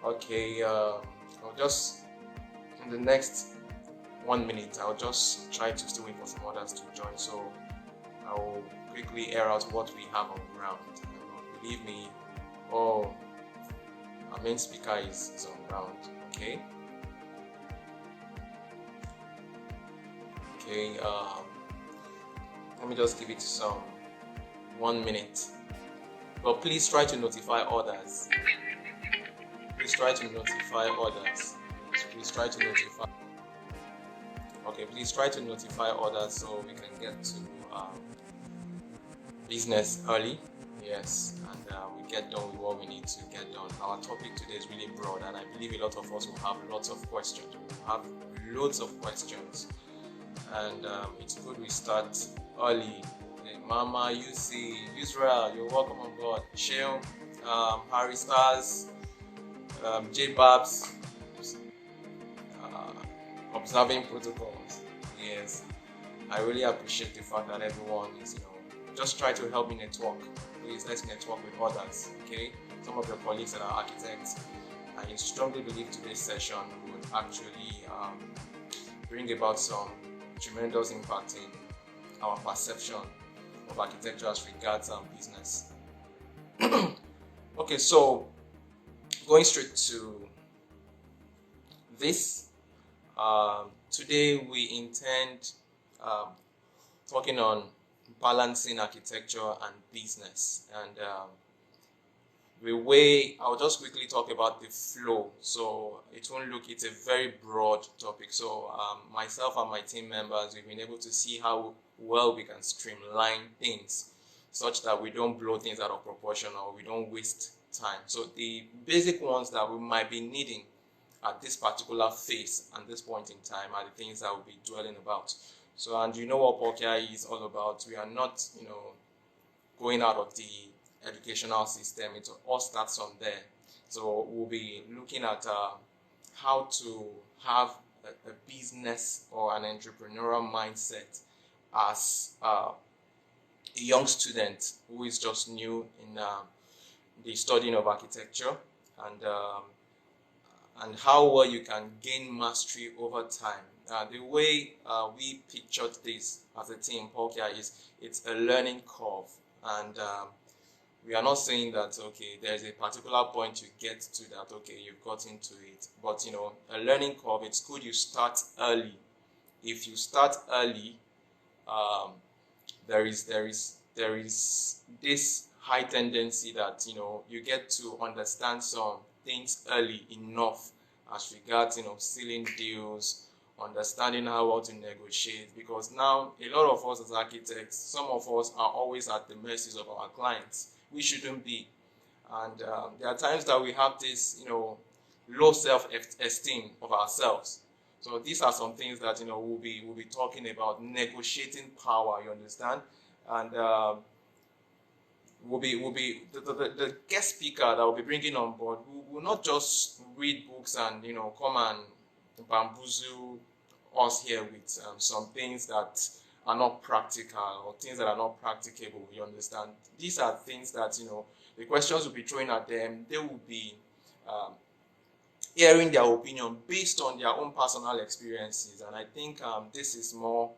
Okay, I'll just, in the next 1 minute, I'll just try to still wait for some others to join. So I'll quickly air out what we have on ground. Believe me, our main speaker is on ground. Okay. Okay. Let me just give it some 1 minute. But please try to notify others. Please try to notify others. Please try to notify. Okay, please try to notify others so we can get to business early. Yes, and we get done with what we need to get done. Our topic today is really broad, and I believe a lot of us will have lots of questions. We'll have loads of questions, and it's good we start early. Mama, UC, Israel, you're welcome on board. Sheil, Harry Stars, J Babs, observing protocols. Yes, I really appreciate the fact that everyone is, just try to help me network. Please, let's network with others. Okay, some of your colleagues that are architects. I strongly believe today's session would actually bring about some tremendous impact in our perception of architecture as regards business. Okay, so going straight to this, today we intend talking on balancing architecture and business, and I'll just quickly talk about the flow, so it's a very broad topic. So myself and my team members, we've been able to see how well we can streamline things such that we don't blow things out of proportion or we don't waste time. So the basic ones that we might be needing at this particular phase and this point in time are the things that we'll be dwelling about. So, and you know what Pulcher is all about. We are not, going out of the educational system. It all starts from there. So we'll be looking at how to have a business or an entrepreneurial mindset as a young student who is just new in the studying of architecture, and how well you can gain mastery over time. The way we pictured this as a team, Pulcher, is it's a learning curve, and we are not saying that there's a particular point you get to that you've got into it, but a learning curve. It's good you start early. If you start early, there is this high tendency that you get to understand some things early enough as regards sealing deals, understanding how well to negotiate, because now a lot of us as architects, some of us are always at the mercies of our clients. We shouldn't be, and there are times that we have this low self-esteem of ourselves. So these are some things that we'll be talking about. Negotiating power, you understand, and will be the guest speaker that we'll be bringing on board will not just read books and come and bamboozle us here with some things that are not practical or things that are not practicable. You understand? These are things that the questions will be thrown at them. They will be hearing their opinion based on their own personal experiences, and I think this will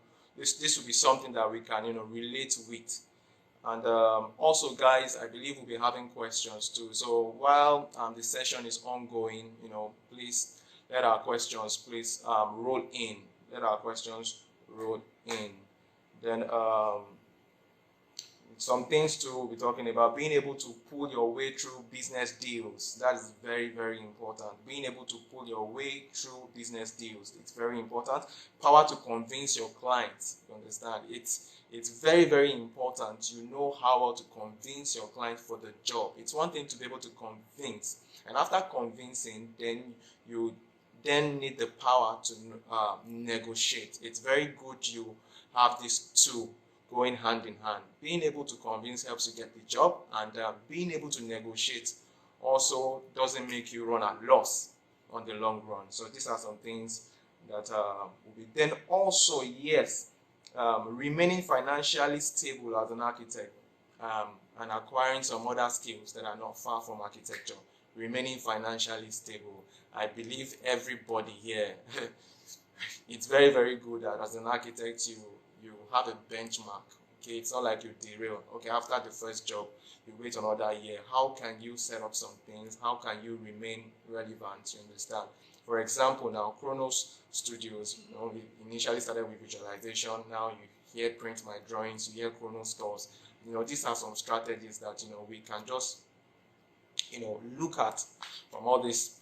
be something that we can relate with. And also, guys, I believe we'll be having questions too. So while the session is ongoing, please let our questions roll in. Let our questions roll in. Then some things too we'll be talking about: being able to pull your way through business deals. That is very, very important. Being able to pull your way through business deals, it's very important. Power to convince your clients. You understand? It's very, very important. You know how well to convince your client for the job. It's one thing to be able to convince, and after convincing, then you need the power to negotiate. It's very good you have these two going hand in hand. Being able to convince helps you get the job, and being able to negotiate also doesn't make you run at loss on the long run. So these are some things that will be. Then also, yes, remaining financially stable as an architect, and acquiring some other skills that are not far from architecture. remaining financially stable. I believe everybody here, it's very, very good that as an architect, you have a benchmark. Okay, it's not like you derail. Okay, after the first job, you wait another year. How can you set up some things? How can you remain relevant? You understand? For example, now Chronos Studios, we initially started with visualization. Now you hear print my drawings, you hear Chronos stores. These are some strategies that we can just look at from all these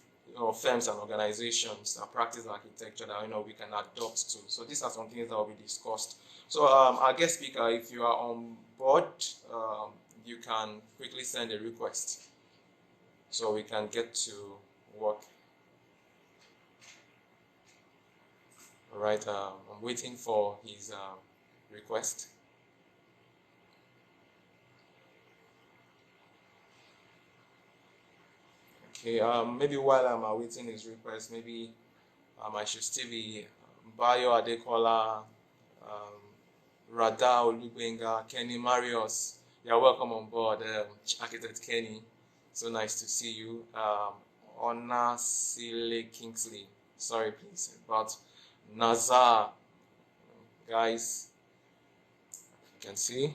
firms and organizations that practice architecture that we can adopt to. So these are some things that will be discussed. So our guest speaker, if you are on board, you can quickly send a request so we can get to work. All right, I'm waiting for his request. Okay, maybe while I'm awaiting his request, maybe I should still be Bayo Adekola, Rada Olubenga, Kenny Marius. You're welcome on board, Architect Kenny. So nice to see you. Ona Sile Kingsley. Sorry, please. But Nazar, guys, you can see.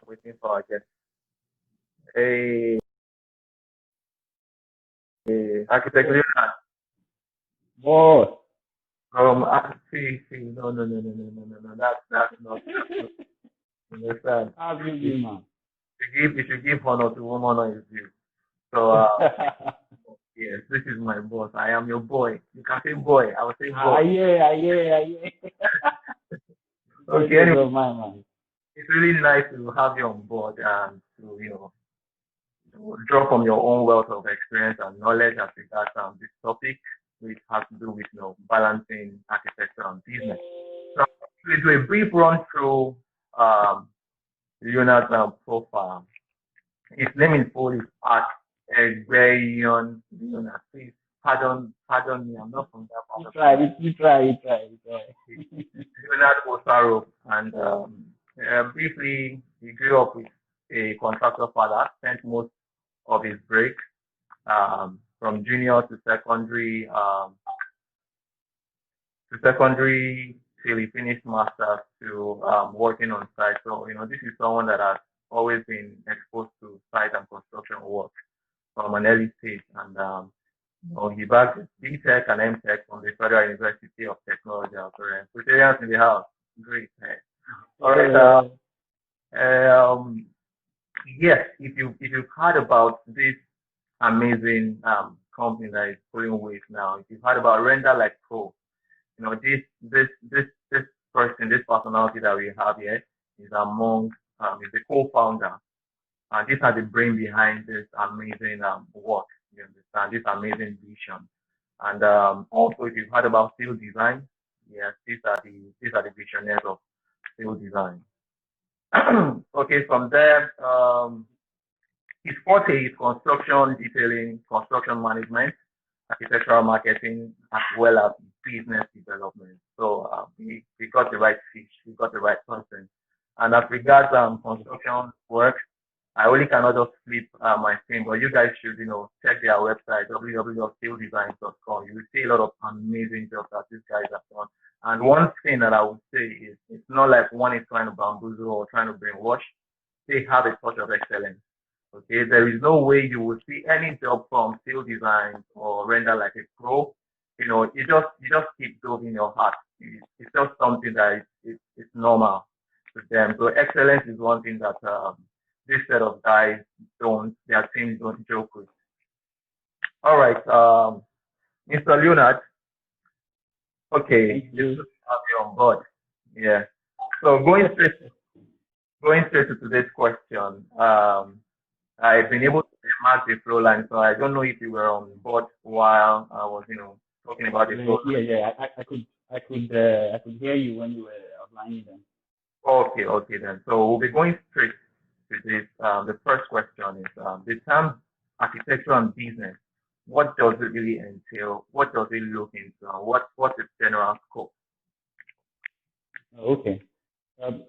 Waiting for our guest. Hey, Architect Leonard. Boss. See, no, that's not. Understand? How have you been, man? You should give honor to whom honor is due. So, yes, this is my boss. I am your boy. You can say boy. I will say boy. Yeah. Okay, anyway, Man. it's really nice to have you on board and to, draw from your own wealth of experience and knowledge as regards this topic, which has to do with balancing architecture and business. So we'll do a brief run through Leonard's profile. His name is full is Art Egbeyon Leonard. Please pardon me, I'm not from that part. We try. Leonard Osaro, and briefly, he grew up with a contractor father, spent most of his break from junior to secondary till he finished masters to working on site. So this is someone that has always been exposed to site and construction work from an early stage, and he backed B.Tech and M.Tech from the Federal University of Technology. Presbyterians in the house, great. All right. Yes, if you've heard about this amazing company that is pulling weight now, if you've heard about Render Like Pro, this person, this personality that we have here is is the co-founder, and this are the brain behind this amazing work. You understand, this amazing vision, and also if you've heard about Steel Design, yes, these are the visionaries of Steel Design. Okay, from there, his forte is construction detailing, construction management, architectural marketing, as well as business development. So we got the right fish, we got the right person. And as regards construction work, I only cannot just flip my screen, but you guys should, check their website, www.steeldesigns.com. You will see a lot of amazing jobs that these guys have done. And one thing that I would say is it's not like one is trying to bamboozle or trying to brainwash. They have a touch of excellence. Okay, there is no way you will see any job from Steel Designs or Render Like a Pro. You just keep those in your heart. It's just something that it's normal to them. So excellence is one thing that this set of guys their team don't joke with. All right, Mr. Leonard. Okay, you have you on board. Yeah. So going straight to today's question. I've been able to mark the flow line, so I don't know if you were on board while I was, talking about the flow. Yeah. I could hear you when you were outlining them. Okay then. So we'll be going straight to this. The first question is the term architecture and business. what does it really entail? What does it look into? And what's its general scope? Okay.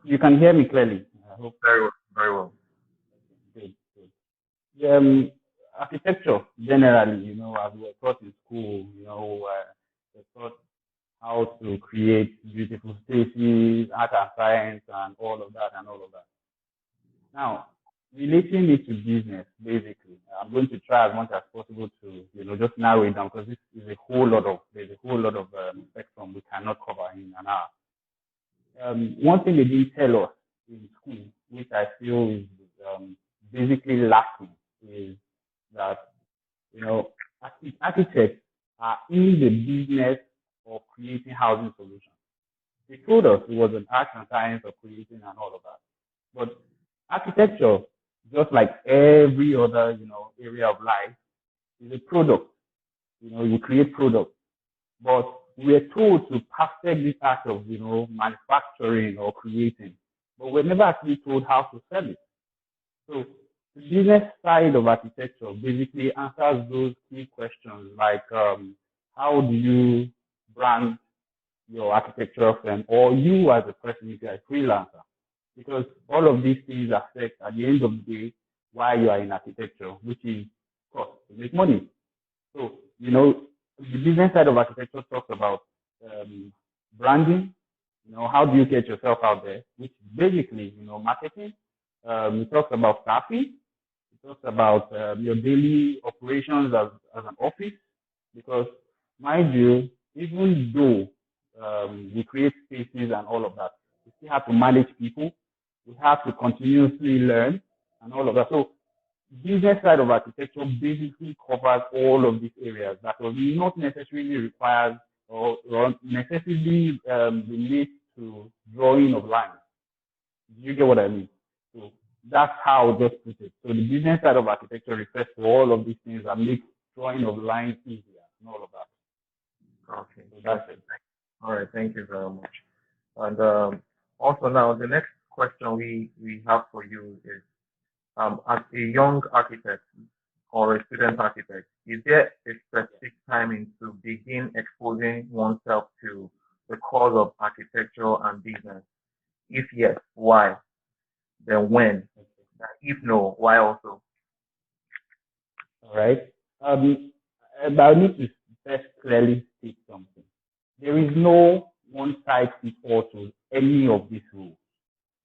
You can hear me clearly. I hope. Very well, very well. Good, good. Yeah, architecture generally, as we were taught in school, we're taught how to create beautiful spaces, art and science, and all of that and all of that. Now, relating it to business, basically, I'm going to try as much as possible to, just narrow it down because this is there's a whole lot of spectrum we cannot cover in an hour. One thing they didn't tell us in school, which I feel is basically lacking, is that architects are in the business of creating housing solutions. They told us it was an art and science of creating and all of that, but architecture, just like every other area of life, is a product. You create products, but we're told to perfect this act of, manufacturing or creating, but we're never actually told how to sell it. So the business side of architecture basically answers those key questions like how do you brand your architectural firm or you as a person if you're a freelancer? Because all of these things affect at the end of the day why you are in architecture, which is cost to make money. So, the business side of architecture talks about branding, how do you get yourself out there, which is basically, marketing. It talks about staffing. It talks about your daily operations as an office, because mind you, even though we create spaces and all of that, we still have to manage people. We have to continuously learn and all of that. So business side of architecture basically covers all of these areas that will not necessarily require or necessarily relate to drawing of lines. Do you get what I mean? So that's how I just put it. So the business side of architecture refers to all of these things that make drawing of lines easier and all of that. Okay. So that's it. All right. Thank you very much. And also now the next question we have for you is, as a young architect or a student architect, is there a specific timing to begin exposing oneself to the cause of architecture and business? If yes, why? Then when? If no, why also? All right. But I need to first clearly state something. There is no one size fits all to any of these rules.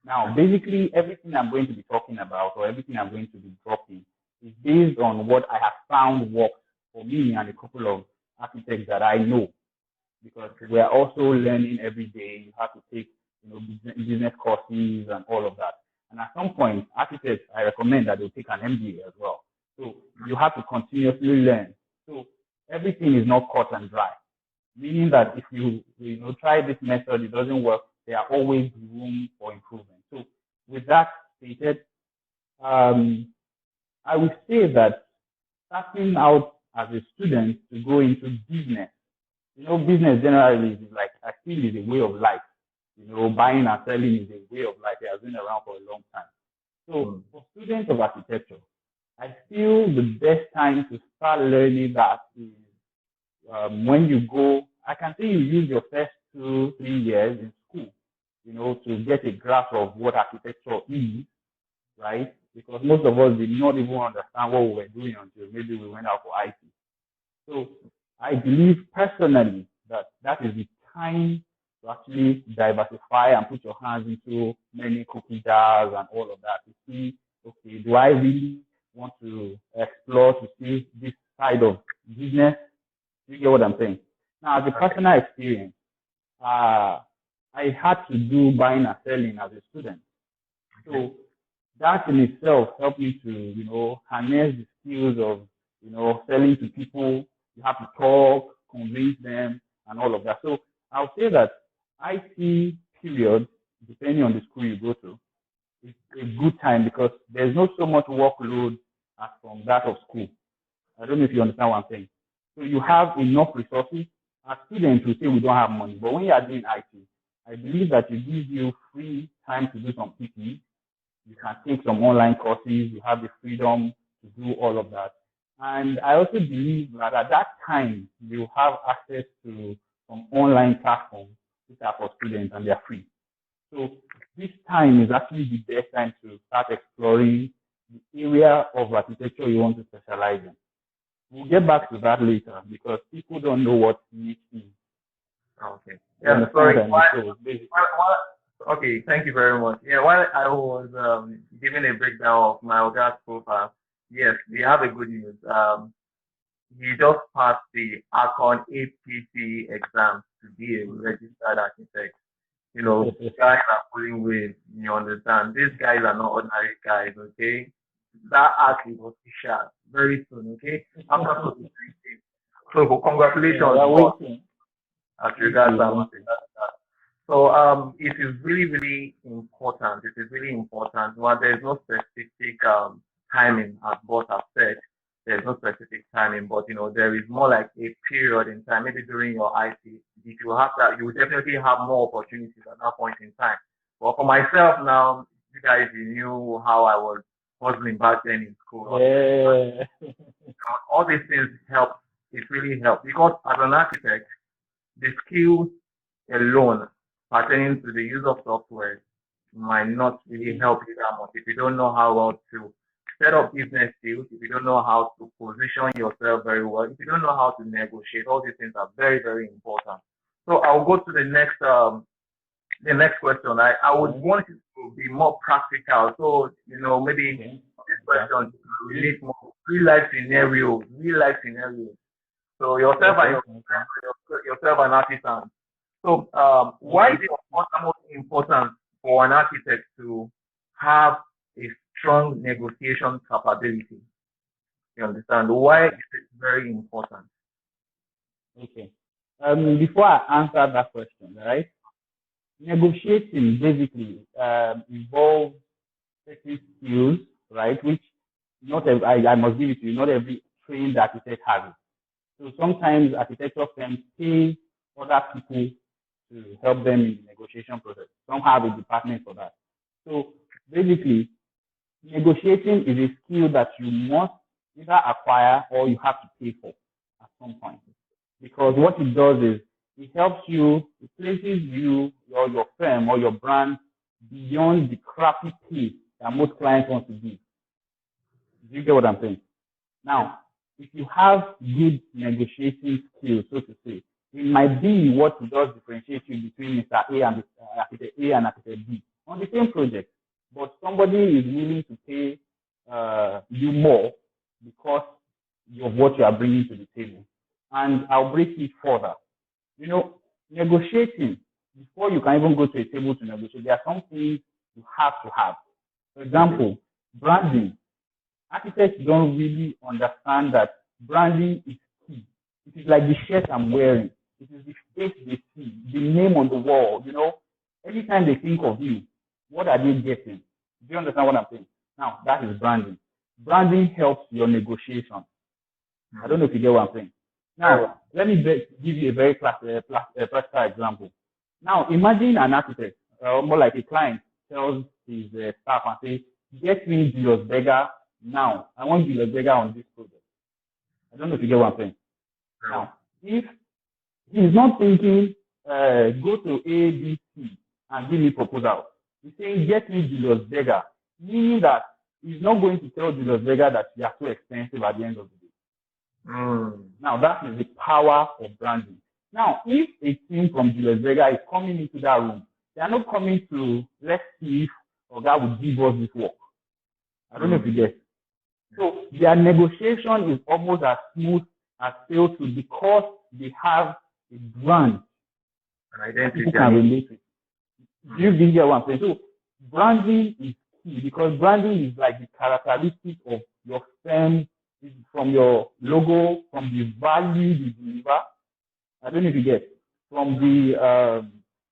Now, basically, everything I'm going to be talking about or everything I'm going to be dropping is based on what I have found works for me and a couple of architects that I know, because we are also learning every day. You have to take, business courses and all of that. And at some point, architects, I recommend that they take an MBA as well. So you have to continuously learn. So everything is not cut and dry, meaning that if you try this method, it doesn't work, there are always room for improvement. So with that stated, I would say that starting out as a student to go into business, business generally is like, I feel is a way of life. Buying and selling is a way of life. It has been around for a long time. So for students of architecture, I feel the best time to start learning that is when you go, I can say you use your first 2-3 years in school, to get a grasp of what architecture is, right? Because most of us did not even understand what we were doing until maybe we went out for IT. So I believe personally that is the time to actually diversify and put your hands into many cookie jars and all of that to see, okay, do I really want to explore to see this side of business? You get what I'm saying? Now, as a personal experience, I had to do buying and selling as a student. So that in itself helped me to, harness the skills of, selling to people. You have to talk, convince them, and all of that. So I'll say that IT period, depending on the school you go to, is a good time because there's not so much workload as from that of school. I don't know if you understand what I'm saying. So you have enough resources. As students, we say we don't have money, but when you are doing IT, I believe that it gives you free time to do some PT. You can take some online courses. You have the freedom to do all of that. And I also believe that at that time, you have access to some online platforms which are for students and they're free. So this time is actually the best time to start exploring the area of architecture you want to specialize in. We'll get back to that later because people don't know what niche is. Okay. Yeah, sorry. Okay, thank you very much. Yeah, while I was giving a breakdown of my Oga's profile, yes, we have a good news. He just passed the Akon APC exam to be a registered architect. You know, guys are pulling with, you understand. These guys are not ordinary guys, okay? That act is official very soon, okay? After 2019. So congratulations as regards that. So it is really, really important. It is really important. Well, there's no specific timing, as both have said. There's no specific timing, but there is more like a period in time. Maybe during your IT, if you have that, you will definitely have more opportunities at that point in time. But for myself now, you guys, you knew how I was hustling back then in school. Yeah. All these things help. It really helps because as an architect, the skills alone pertaining to the use of software might not really help you that much if you don't know how well to set up business deals, if you don't know how to position yourself very well, if you don't know how to negotiate. All these things are very, very important. So I'll go to the next question. I would want it to be more practical. So maybe this question relate more real life scenarios. So yourself an artisan. So why is it most important for an architect to have a strong negotiation capability? You understand? Why is it very important? Okay. Before I answer that question, right? Negotiating basically involves certain skills, right? Which I must give it to you, not every trained architect has it. So sometimes architecture firms pay other people to help them in the negotiation process. Some have a department for that. So basically, negotiating is a skill that you must either acquire or you have to pay for at some point. Because what it does is it helps you, it places you or your firm or your brand beyond the crappy pay that most clients want to give. Do you get what I'm saying? Now, if you have good negotiating skills, so to say, it might be what does differentiate you between Mr. A and Architect A and Architect B on the same project. But somebody is willing to pay you more because of what you are bringing to the table. And I'll break it further. Negotiating, before you can even go to a table to negotiate, there are some things you have to have. For example, branding. Architects don't really understand that branding is key. It is like the shirt I'm wearing. It is the face they see, the name on the wall. Anytime they think of you, what are they getting? Do you understand what I'm saying? Now, that is branding. Branding helps your negotiation. I don't know if you get what I'm saying. Now, let me give you a very practical example. Now, imagine an architect, more like a client, tells his staff and says, get me Julius Berger now. I want Julius Berger on this project. I don't know if you get what I'm saying. Now, if he's not thinking, go to A, B, C and give me proposal. He's saying, get me Julius Berger, meaning that he's not going to tell Julius Berger that you are too expensive at the end of the day. Now, that is the power of branding. Now, if a team from Julius Berger is coming into that room, they are not coming to, let's see if Oga will give us this work. I don't know if you get it. So their negotiation is almost as smooth as sales because they have a brand that people can relate with. Do you get what I'm saying? So branding is key because branding is like the characteristic of your firm, from your logo, from the value you deliver. I don't know if you get it. From the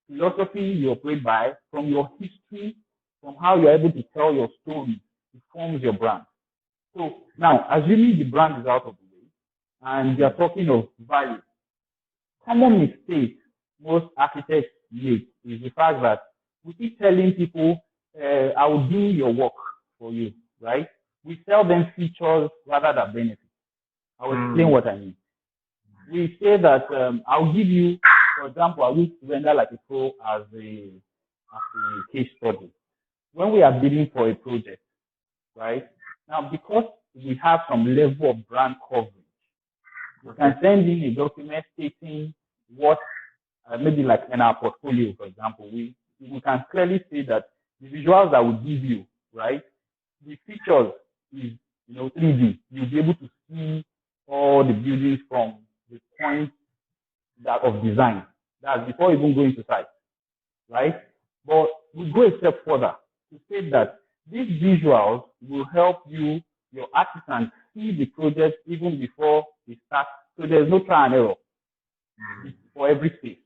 philosophy you operate by, from your history, from how you're able to tell your story, it forms your brand. So now, assuming the brand is out of the way, and you're talking of value, common mistake most architects make is the fact that we keep telling people, I will do your work for you, right? We sell them features rather than benefits. I'll explain what I mean. We say that I'll give you, for example, I will render like a pro as a case study. When we are bidding for a project, right? Now, because we have some level of brand coverage, we can send in a document stating what, maybe like in our portfolio, for example, we can clearly say that the visuals that we give you, right? The features is, 3D. You'll be able to see all the buildings from the point of design. That's before even going to site, right? But we go a step further to say that these visuals will help you, your artisan, see the project even before it starts. So there's no trial and error for every stage.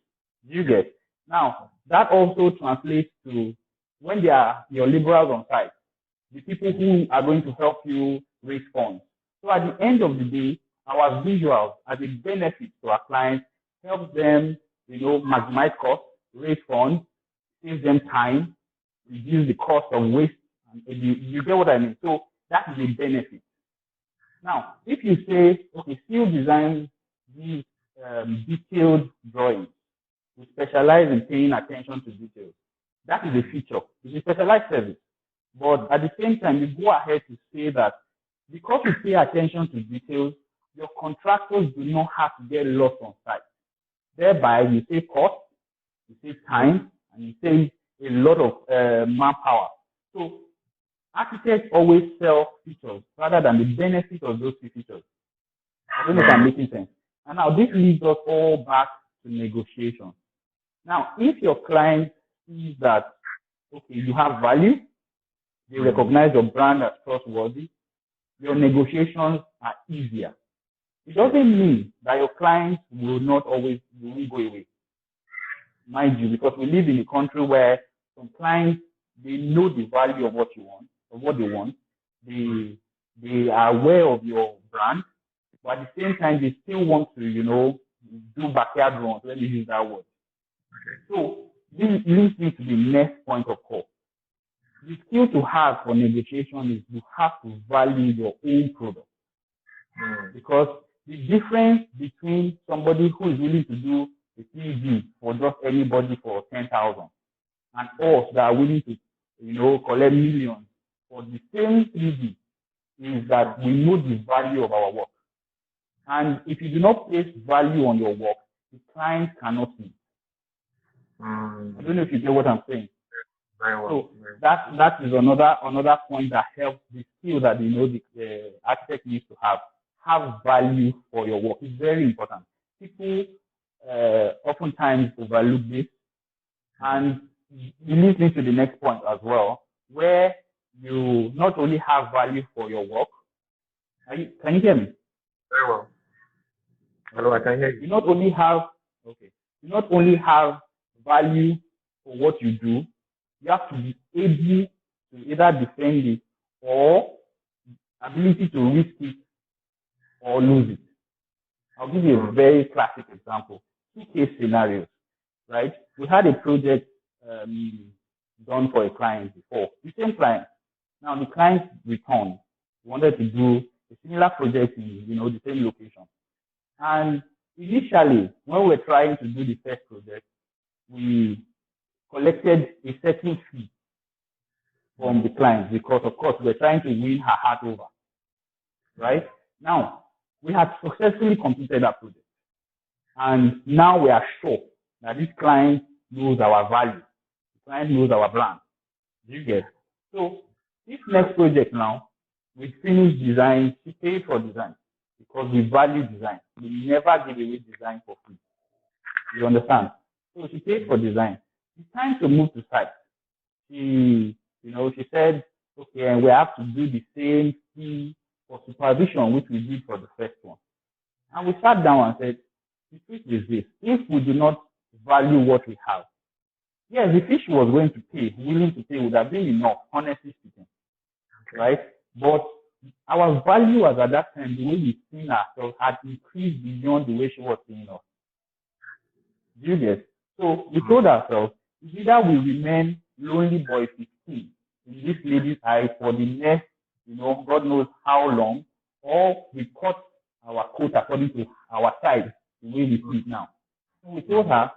You get? Now, that also translates to when they are your laborers on site, the people who are going to help you raise funds. So at the end of the day, our visuals as a benefit to our clients help them, maximize costs, raise funds, save them time, reduce the cost of waste. You get what I mean? So that is a benefit. Now, if you say, okay, still design these detailed drawings, we specialize in paying attention to details. That is a feature. It's a specialized service. But at the same time, you go ahead to say that because you pay attention to details, your contractors do not have to get lost on site. Thereby, you save cost, you save time, and you save a lot of manpower. So architects always sell features rather than the benefit of those features. I don't know if I'm making sense. And now this leads us all back to negotiation. Now, if your client sees that, okay, you have value, they recognize your brand as trustworthy, your negotiations are easier. It doesn't mean that your clients will not always go away. Mind you, because we live in a country where some clients, they know the value of what you want, of what they want. They are aware of your brand, but at the same time, they still want to, do backyard runs, let me use that word. So this leads me to the next point of call. The skill to have for negotiation is you have to value your own product. Because the difference between somebody who is willing to do a 3D for just anybody for 10,000 and us that are willing to, collect millions for the same 3D is that we know the value of our work. And if you do not place value on your work, the client cannot see. I don't know if you get what I'm saying. Very well. So that is another point that helps the skill that the architect needs to have value for your work. It's very important. People oftentimes overlook this, and it leads me to the next point as well, where you not only have value for your work. Can you hear me? Very well. Hello, I can hear you. You not only have value for what you do, you have to be able to either defend it or ability to risk it or lose it. I'll give you a very classic example. 2 case scenarios, right? We had a project done for a client before. The same client. Now the client returned. We wanted to do a similar project in the same location. And initially, when we were trying to do the first project, we collected a certain fee from the client because, of course, we're trying to win her heart over, right? Now, we had successfully completed that project. And now we are sure that this client knows our value. The client knows our brand. Do you get? So, this next project now, we finished design. She paid for design because we value design. We never give away design for free. You understand? So she paid for design. It's time to move to site. She said, okay, and we have to do the same thing for supervision, which we did for the first one. And we sat down and said, the truth is this: if we do not value what we have, yes, the fish was going to pay, willing to pay, would have been enough, honestly speaking, right? But our value as at that time, the way we seen ourselves, had increased beyond the way she was seeing us. Do you get? So we told ourselves, either we remain lonely boy 15 in this lady's eye for the next, God knows how long, or we cut our quote according to our size, the way we see it now. So we told her,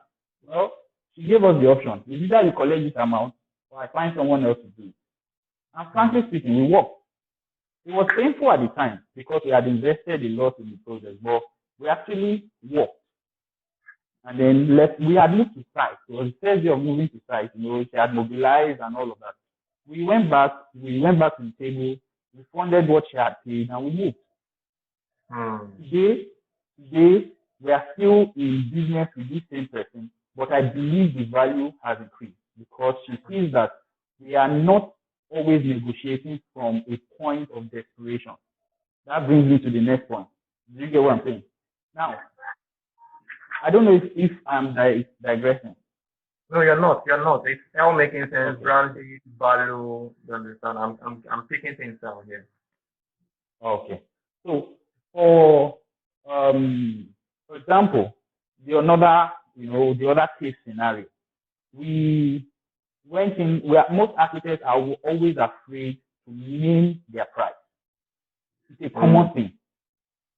well, she gave us the option. It's either you collect this amount or I find someone else to do it. And frankly speaking, we worked. It was painful at the time because we had invested a lot in the process, but we actually worked. And then we had moved to site. It was the first day of moving to site. She had mobilized and all of that. We went back to the table, we funded what she had paid, and we moved. Today, we are still in business with this same person, but I believe the value has increased because she sees that we are not always negotiating from a point of desperation. That brings me to the next point. Do you get what I'm saying? Now, I don't know if I'm digressing. No, you're not. It's all making sense. Okay. Branding, value, you understand? I'm picking things down here. Okay. So for example, the other case scenario, we went in where most architects are always afraid to name their price. It's a common thing.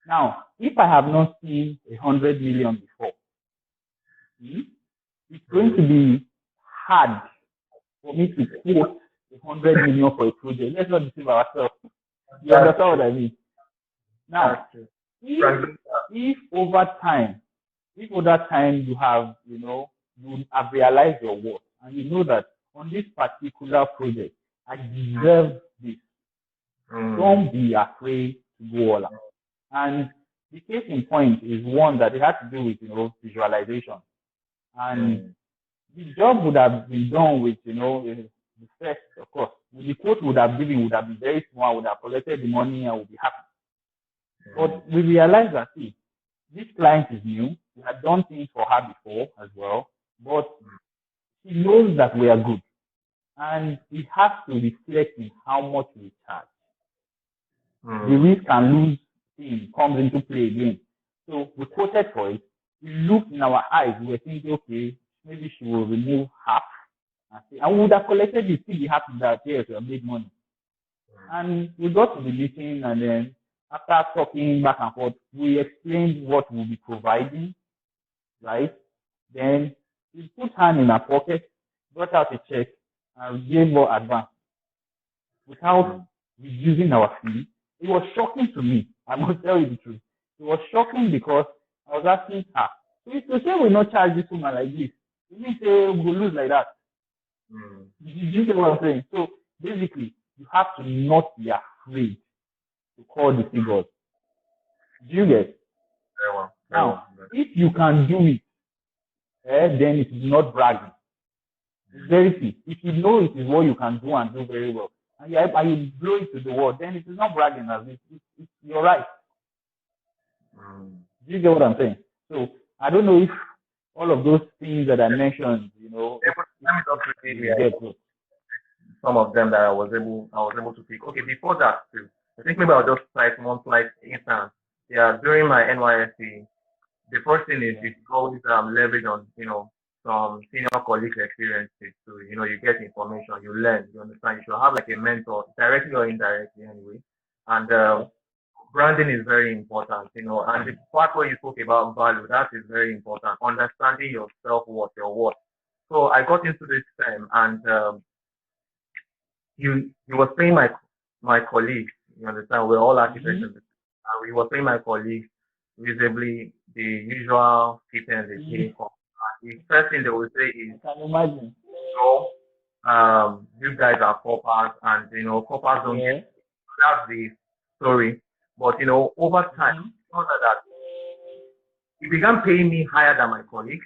Now, if I have not seen 100 million before, it's going to be hard for me to quote 100 million for a project. Let's not deceive ourselves. You understand what I mean? Now, if over time you have, you have realized your worth and you know that on this particular project, I deserve this. Don't be afraid to go all out. And the case in point is one that it has to do with, visualization. And the job would have been done with, the first, of course, the quote would have been very small, would have collected the money and would be happy. But we realized that, this client is new. We had done things for her before as well, but she knows that we are good. And it has to reflect in how much we charge. The risk and lose thing comes into play again. So we quoted for it. We looked in our eyes. We were thinking, okay, maybe she will remove half. And we would have collected it, still be happy that, yes, we have made money. And we got to the meeting, and then after talking back and forth, we explained what we'll be providing, right? Then we put hand in our pocket, brought out a check, and gave her advance without reducing our fee. It was shocking to me. I must tell you the truth. It was shocking because I was asking her, so if you say we not charge this woman like this, you mean say we'll lose like that? You get what I'm saying? So basically, you have to not be afraid to call the figures. Do you get? Very well. Now, if you can do it, then it is not bragging. It's very key. If you know it is what you can do and do very well, and you blow it to the world, then it is not bragging as you're right. Do you get what I'm saying? So I don't know if all of those things that I mentioned, some of them that I was able to pick. Okay, before that too, I think maybe I'll just cite one slight instance. Yeah, during my NYSC, the first thing is it's always leverage on some senior colleagues' experiences. So you get information, you learn, you understand. You should have like a mentor, directly or indirectly anyway. And branding is very important, and the part where you spoke about value, that is very important. Understanding your self-worth, your worth. So I got into this term, and he was paying my colleagues. You understand? We're all architects, and we were paying my colleagues visibly the usual stipend they pay for. The first thing they will say is, I can imagine. You guys are coppers, and coppers don't get. That's the story. But over time, that he began paying me higher than my colleagues,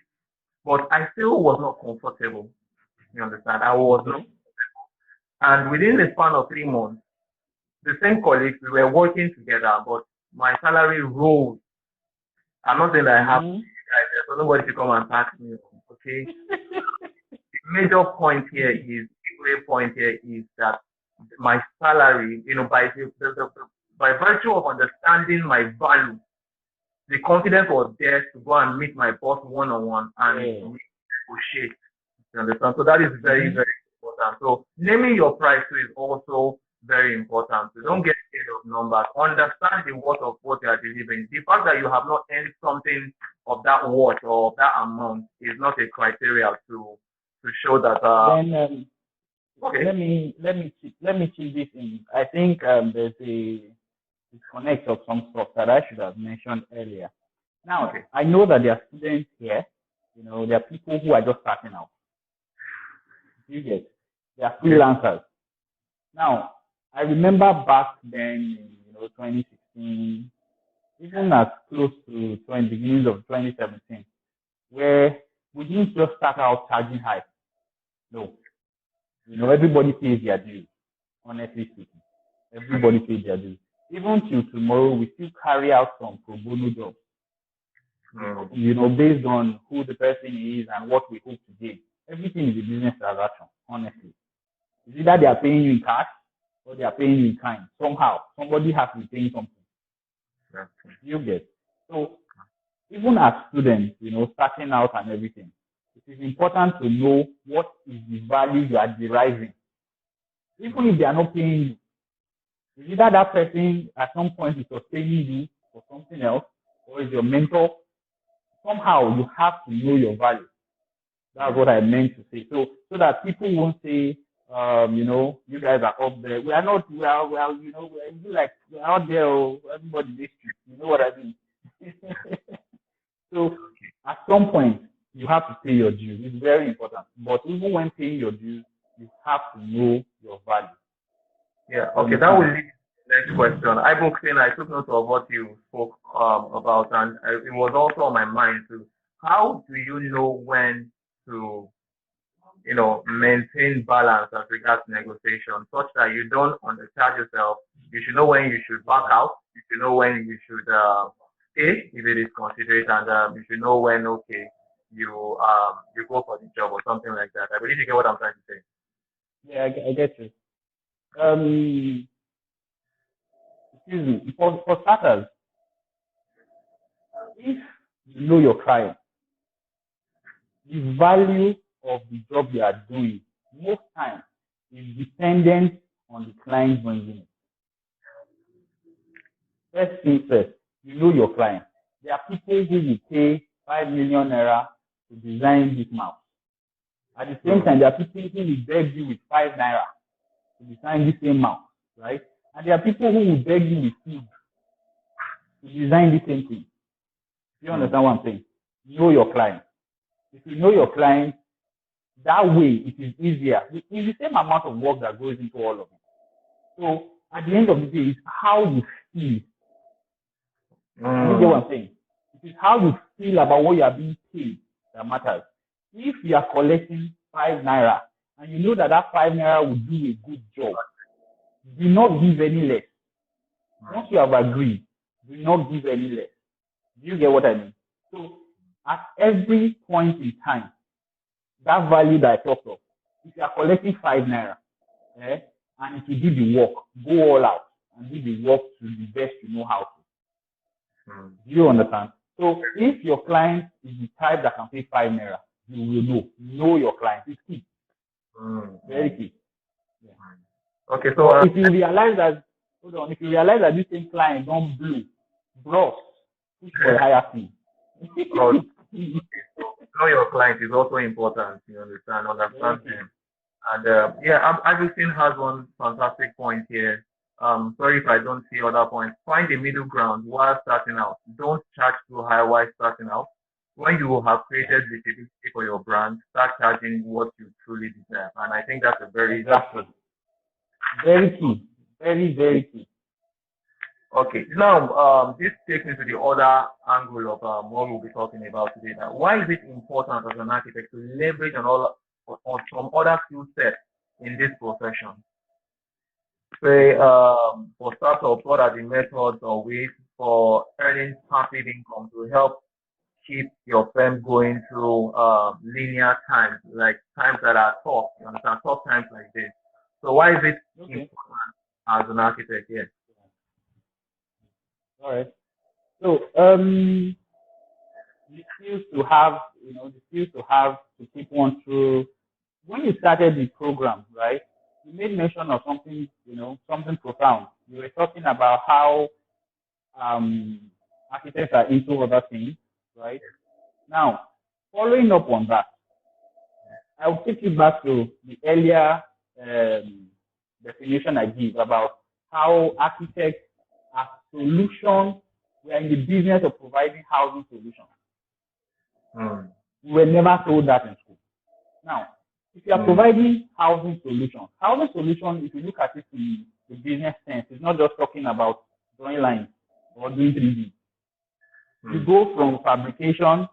but I still was not comfortable. You understand? I was not. And within the span of 3 months, the same colleagues, we were working together, but my salary rose. I'm not saying that I have so nobody to come and tax me. Okay. The major point here is that my salary, by virtue of understanding my value, the confidence was there to go and meet my boss one-on-one and negotiate. You understand? So that is very, very important. So naming your price too is also very important. So don't get scared of numbers. Understand the worth of what you are delivering. The fact that you have not earned something of that worth or of that amount is not a criteria to show that. Then Okay. let me chip this in. I think there's a disconnect of some stuff that I should have mentioned earlier. Now, Okay. I know that there are students here. You know, there are people who are just starting out. You get, they are freelancers. Now, I remember back then, in, 2016, even as close to beginnings of 2017, where we didn't just start out charging high. No, everybody pays their dues. Honestly speaking, everybody pays their dues. Even till tomorrow, we still carry out some pro bono jobs. Based on who the person is and what we hope to gain. Everything is a business transaction, honestly. It's either they are paying you in cash or they are paying you in kind. Somehow, somebody has to be paying something. You get. So, even as students, starting out and everything, it is important to know what is the value you are deriving. Even if they are not paying you, it's either that person at some point is sustaining you for something else or is your mentor. Somehow you have to know your value. That's what I meant to say. So that people won't say, you guys are up there. We are not. We are like we are out there. Oh, everybody this street. You know what I mean? So at some point you have to pay your dues. It's very important. But even when paying your dues, you have to know your value. Yeah. Okay. That will lead to the next question. I took note of what you spoke about, and it was also on my mind too. How do you know when to, maintain balance as regards negotiation, such that you don't undercharge yourself? You should know when you should back out. You should know when you should stay if it is considerate, and you should know when you go for the job or something like that. I believe you get what I'm trying to say. Yeah, I get you. Excuse me. For starters, if you know your client, the value of the job you are doing most times is dependent on the client bringing it. First thing first, you know your client. There are people who will pay 5 million naira to design this mouse. At the same time, there are people who will beg you with 5 naira to design the same mouse, right? And there are people who will beg you with food to design the same thing. You understand what I'm saying? Know your client. If you know your client, that way it is easier. It's the same amount of work that goes into all of it. So at the end of the day, it's how you feel. You get what I'm saying? It is how you feel about what you are being paid that matters. If you are collecting 5 naira and you know that 5 naira will do a good job, do not give any less. Once you have agreed, do not give any less. Do you get what I mean? So at every point in time, that value that I talked of, if you are collecting 5 naira, and if you do the work, go all out and do the work to the best you know how to. Do you understand? So if your client is the type that can pay 5 naira, you will know your client. It's key. Very key. Yeah. Okay, so if you realize that this same client don't blue, bro, push for a higher fee. Know your client is also important. You understand him. And Agustin has one fantastic point here. Sorry if I don't see other points. Find a middle ground while starting out. Don't charge too high while starting out. When you have created visibility for your brand, start charging what you truly deserve. And I think that's a very key. Very, very key. Okay. Now, this takes me to the other angle of what we'll be talking about today. Now, why is it important as an architect to leverage on some other skill sets in this profession? Say, for startups, what are the methods or ways for earning passive income to help keep your firm going through linear times, like times that are tough, you understand, tough times like this? So why is it important as an architect? Yes. All right. So the skills to have to keep on through. When you started the program, right? you made mention of something, something profound. You were talking about how architects are into other things, right? Now, following up on that, I will take you back to the earlier definition I give about how architects are solutions. We are in the business of providing housing solutions. We were never told that in school. Now, if you are providing housing solutions, if you look at it in the business sense, it's not just talking about drawing lines or doing 3D. You go from fabrication,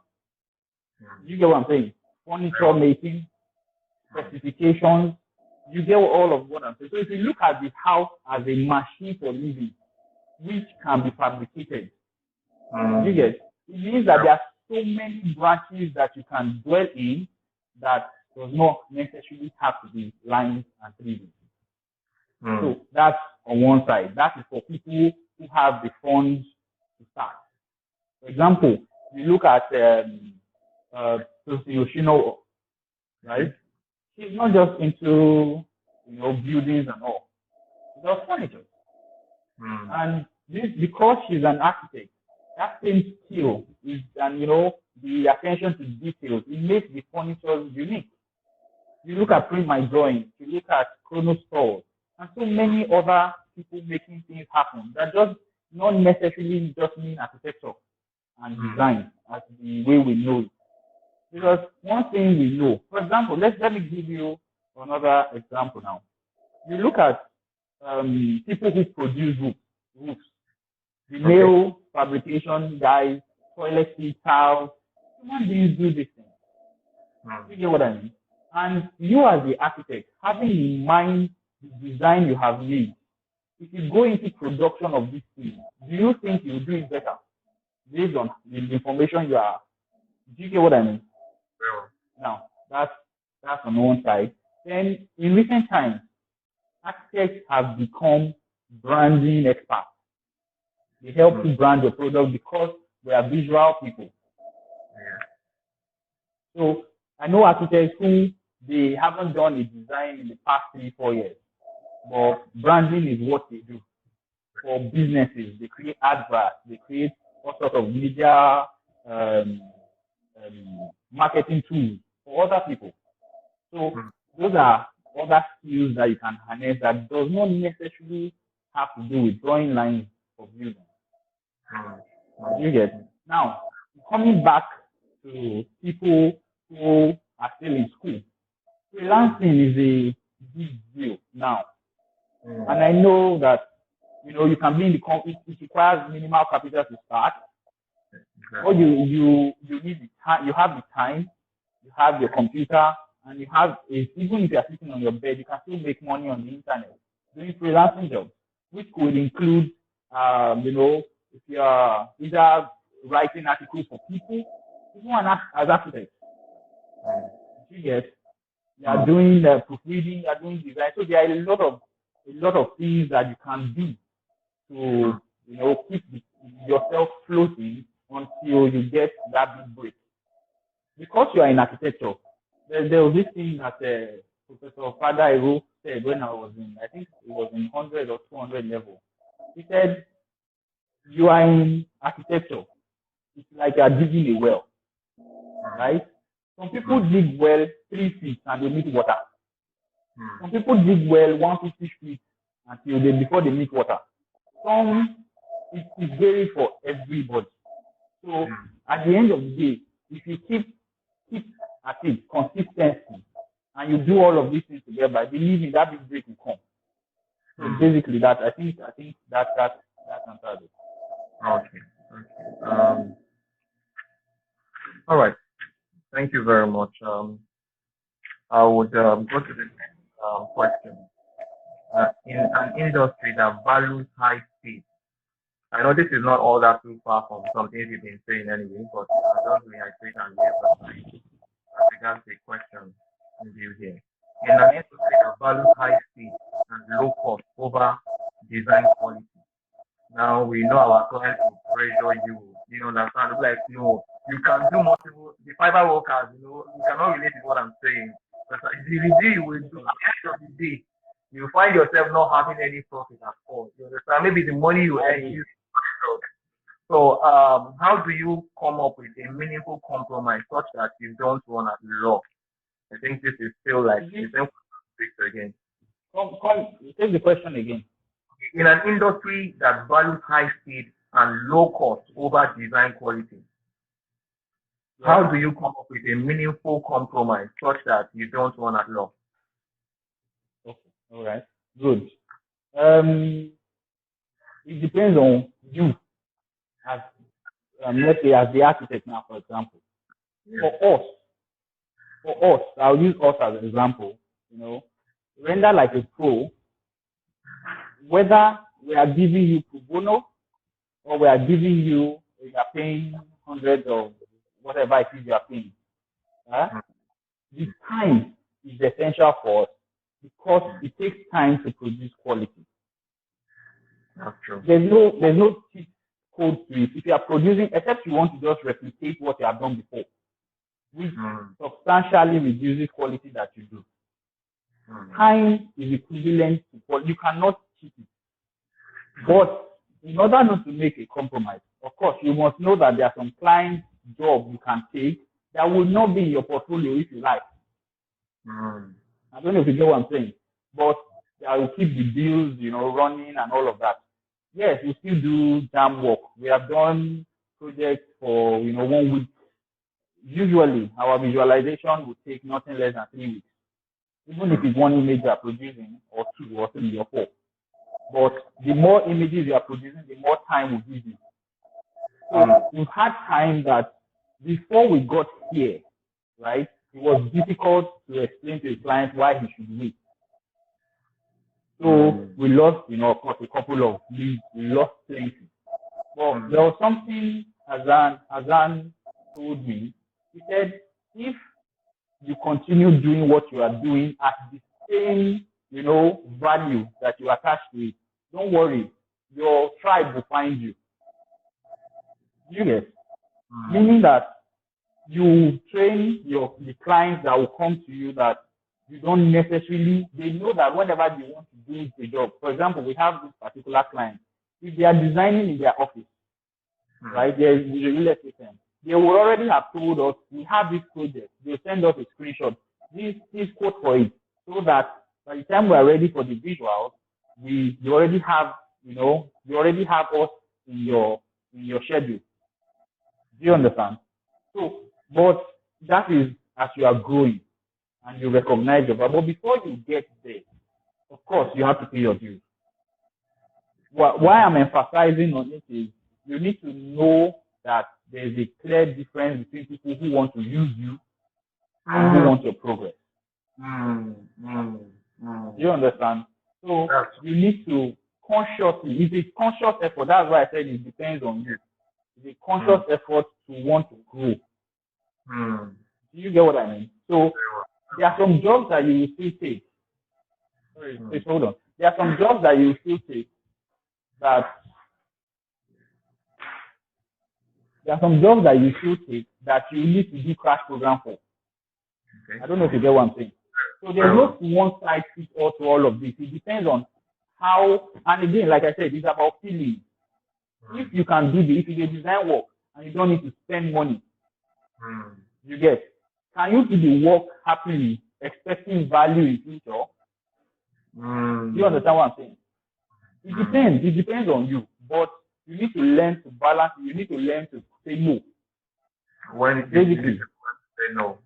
you get what I'm saying, furniture making, specifications, you get all of what I'm saying. So if you look at the house as a machine for living, which can be fabricated, you get, it means that there are so many branches that you can dwell in that does not necessarily have to be lines and 3D. So that's on one side. That is for people who have the funds to start. For example, you look at Yoshino, right? She's not just into buildings and all. She does furniture. And this, because she's an architect, that same skill is, and the attention to details, it makes the furniture unique. You look at Print My Drawing, you look at Chrono Stores, and so many other people making things happen that just not necessarily just mean architecture and design as the way we know it. Because one thing we know, for example, let me give you another example now. You look at people who produce roofs, the nail fabrication guys, toilet seat tiles, human beings do this thing. You get what I mean? And you as the architect, having in mind the design you have made, if you go into production of this thing, do you think you'll do it better based on the information you are? Do you get what I mean? Now, that's on one side. Then, in recent times, architects have become branding experts. They help to brand your product because they are visual people. So, I know architects who they haven't done a design in the past 3-4 years, but branding is what they do for businesses. They create adverts, they create all sorts of media marketing tools for other people. So those are other skills that you can harness that does not necessarily have to do with drawing lines for building. You get? Now, coming back to people who are still in school, freelancing is a big deal now. And I know that, you can be in the company, it requires minimal capital to start. Or you need the time, you have the time, you have your computer, and you have, even if you are sitting on your bed, you can still make money on the internet doing freelancing jobs, which could include, if you are either writing articles for people, even as architects. You get, you are doing proofreading, you are doing design. So there are a lot of things that you can do to, keep yourself floating until you get that big break. Because you are in architecture, there was this thing that Professor Fadairo said when I was I think it was in 100 or 200 level. He said, you are in architecture. It's like you are digging a well, right? Some people dig well 3 feet and they meet water. Some people dig well 150 feet before they meet water. It varies for everybody. So at the end of the day, if you keep at it consistency and you do all of these things together, I believe in that big break will come. So basically that I think that answers it. Okay. All right. Thank you very much. I would go to the next question. In an industry that values high speed, I know this is not all that too far from something you've been saying anyway, but I'll just reiterate and reemphasize as regards the question in view here. In an industry that values high speed and low cost over design quality, now we know our clients will pressure you. You understand? Like, no, you can do multiple. The fiber workers, you cannot relate to what I'm saying. But the review you will do at the end of the day, you find yourself not having any profit at all. You understand? Maybe the money you earn is so how do you come up with a meaningful compromise such that you don't run at loss? I think this is still like the same again. Take the question again. In an industry that values high speed and low cost over design quality, how do you come up with a meaningful compromise such that you don't run at loss? Okay, all right, good. It depends on you as let's say as the architect now, for example. For us, I'll use us as an example. Render like a pro, whether we are giving you pro bono or we are giving you paying hundreds of whatever it is you are paying. The time is essential for us because it takes time to produce quality. That's true. There's no cheat code to it. If you are producing, except you want to just replicate what you have done before, which substantially reduces quality that you do. Time is equivalent to quality. You cannot cheat it. But in order not to make a compromise, of course, you must know that there are some client jobs you can take that will not be in your portfolio if you like. I don't know if you get what I'm saying, but I will keep the bills, running and all of that. Yes, we still do jam work. We have done projects for, 1 week. Usually, our visualization would take nothing less than 3 weeks. Even if it's one image you are producing, or 2, or 3, or 4. But the more images you are producing, the more time we give you. So we've had time that before we got here, right, it was difficult to explain to a client why he should wait. So we lost, of course, a couple of leads. We lost plenty. But there was something Azan told me. He said, if you continue doing what you are doing at the same, value that you attach to it, don't worry, your tribe will find you. You get? Meaning that you train the clients that will come to you that you don't necessarily, they know that whenever they want to do a job, for example, we have this particular client, if they are designing in their office, right, there is a real estate firm, they will already have told us, we have this project, they'll send us a screenshot, please quote for it, so that by the time we are ready for the visuals, you already have, you already have us in your schedule. Do you understand? So, but that is as you are growing and you recognize your value. But before you get there, of course, you have to pay your dues. Why I'm emphasizing on it is you need to know that there's a clear difference between people who want to use you and who want your progress. Do you understand? So you need to consciously, it's a conscious effort. That's why I said it depends on you. It's a conscious effort to want to grow. Do you get what I mean? So there are some jobs that you will still take. Sorry, please hold on. There are some jobs that you will still take that you need to do crash program for. Okay. I don't know if you get what I'm saying. So there's no one size fits all to all of this. It depends on how, and again, like I said, it's about feeling. If you can do this, if it's a design work and you don't need to spend money, you get. Can you do the work happily, expecting value in future? Do you understand what I'm saying? It depends. It depends on you. But you need to learn to balance. You need to learn to say no. When it basically you say no.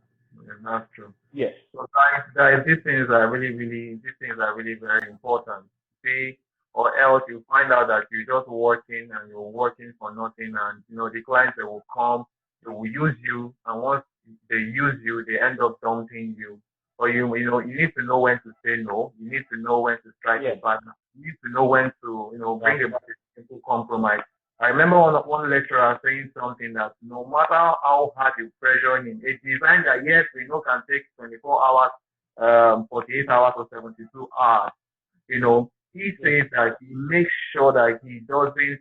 That's true. Yes. So guys, these things are really very important. See, or else you find out that you're just working and you're working for nothing, and the clients that will come, they will use you, and once they use you, they end up dumping you. Or you need to know when to say no. You need to know when to strike a partner. You need to know when to bring about a simple compromise. I remember one lecturer saying something that no matter how hard you pressure him, a design that yes we know can take 24 hours, 48 hours or 72 hours, he says that he makes sure that he doesn't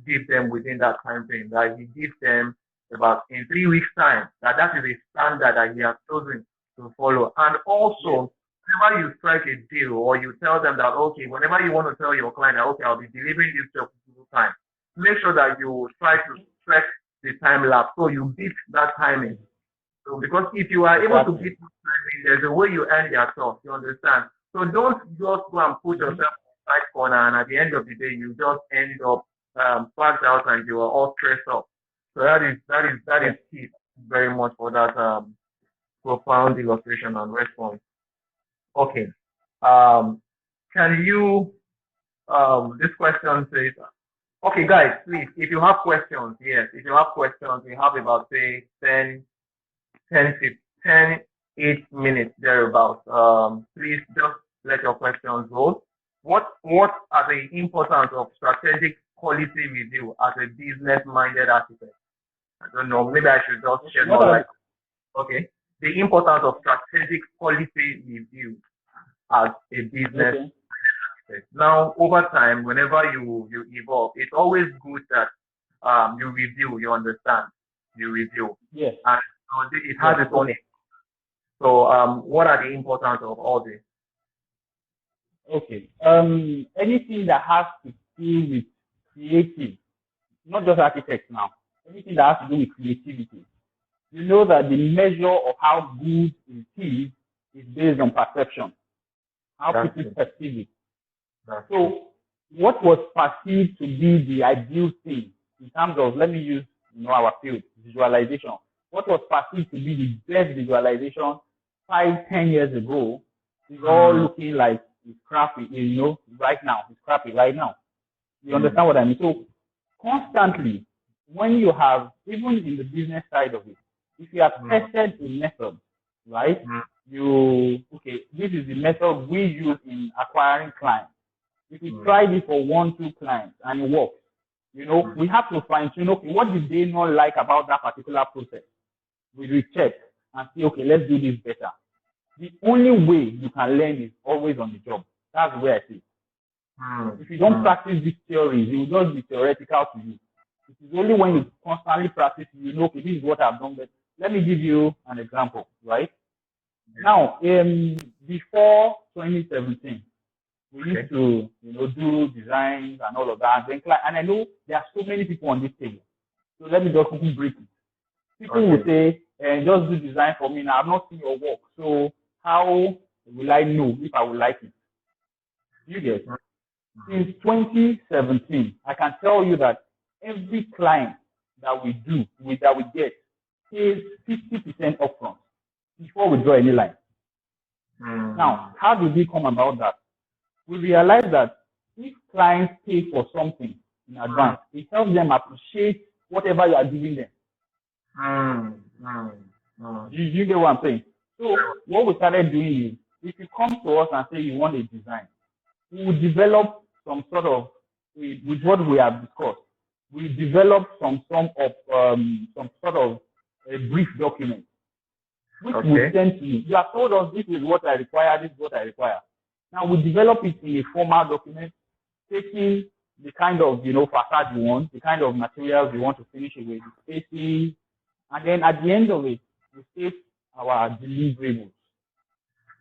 give them within that time frame, that he gives them about in 3 weeks time, that is a standard that he has chosen to follow. And also whenever you strike a deal or you tell them that, okay, whenever you want to tell your client that, okay, I'll be delivering this job full time, make sure that you try to stretch the time lapse so you beat that timing. So because if you are able to Exactly. beat that timing, there's a way you earn your trust. You understand? So don't just go and put yourself in the right corner, and at the end of the day, you just end up packed out and you are all stressed up. So that is Yeah. key very much for that profound illustration and response. Okay. Um, can you this question says, okay, guys, please, if you have questions, yes, if you have questions, we have about say 10, 8 minutes thereabouts. Please just let your questions roll. What are the importance of strategic policy review as a business-minded architect? I don't know. Maybe I should just shed What more are light. Okay. The importance of strategic policy review as a business. okay? Now, over time, whenever you evolve, it's always good that you review, you understand, you review, Yes. and it has Yes. its own. So, what are the importance of all this? Okay. Anything that has to do with creative, not just architects now. Anything that has to do with creativity. You know that the measure of how good it is based on perception, how That's people it. perceive it. That's it. So, what was perceived to be the ideal thing in terms of, let me use our field, visualization. What was perceived to be the best visualization 5, 10 years ago is all looking like it's crappy, right now. It's crappy right now. You understand what I mean? So constantly, when you have, even in the business side of it, if you have tested a method, right? This is the method we use in acquiring clients. If we tried it for 1, 2 clients and it works, we have to fine tune, okay, what did they not like about that particular process? We recheck and say, okay, let's do this better. The only way you can learn is always on the job. That's where I see. If you don't practice these theories, it will just be theoretical to you. It is only when you constantly practice, you know, okay, this is what I've done. But let me give you an example, right? Now, before 2017, we used to, do designs and all of that. And I know there are so many people on this table. So let me just quickly break it. People will say, just do design for me. Now, I've not seen your work. So how will I know if I will like it? You get it? Since 2017, I can tell you that every client that we get pays 50% upfront before we draw any line. Now, how did we come about that? We realized that if clients pay for something in advance, it helps them appreciate whatever you are giving them. You get what I'm saying? So what we started doing is, if you come to us and say you want a design, we will develop some sort of, with what we have discussed, we develop some sort of a brief document, which we send to you. You have told us this is what I require, this is what I require. Now we develop it in a formal document, taking the kind of facade you want, the kind of materials you want to finish it with, the spacing, and then at the end of it, we state our deliverables.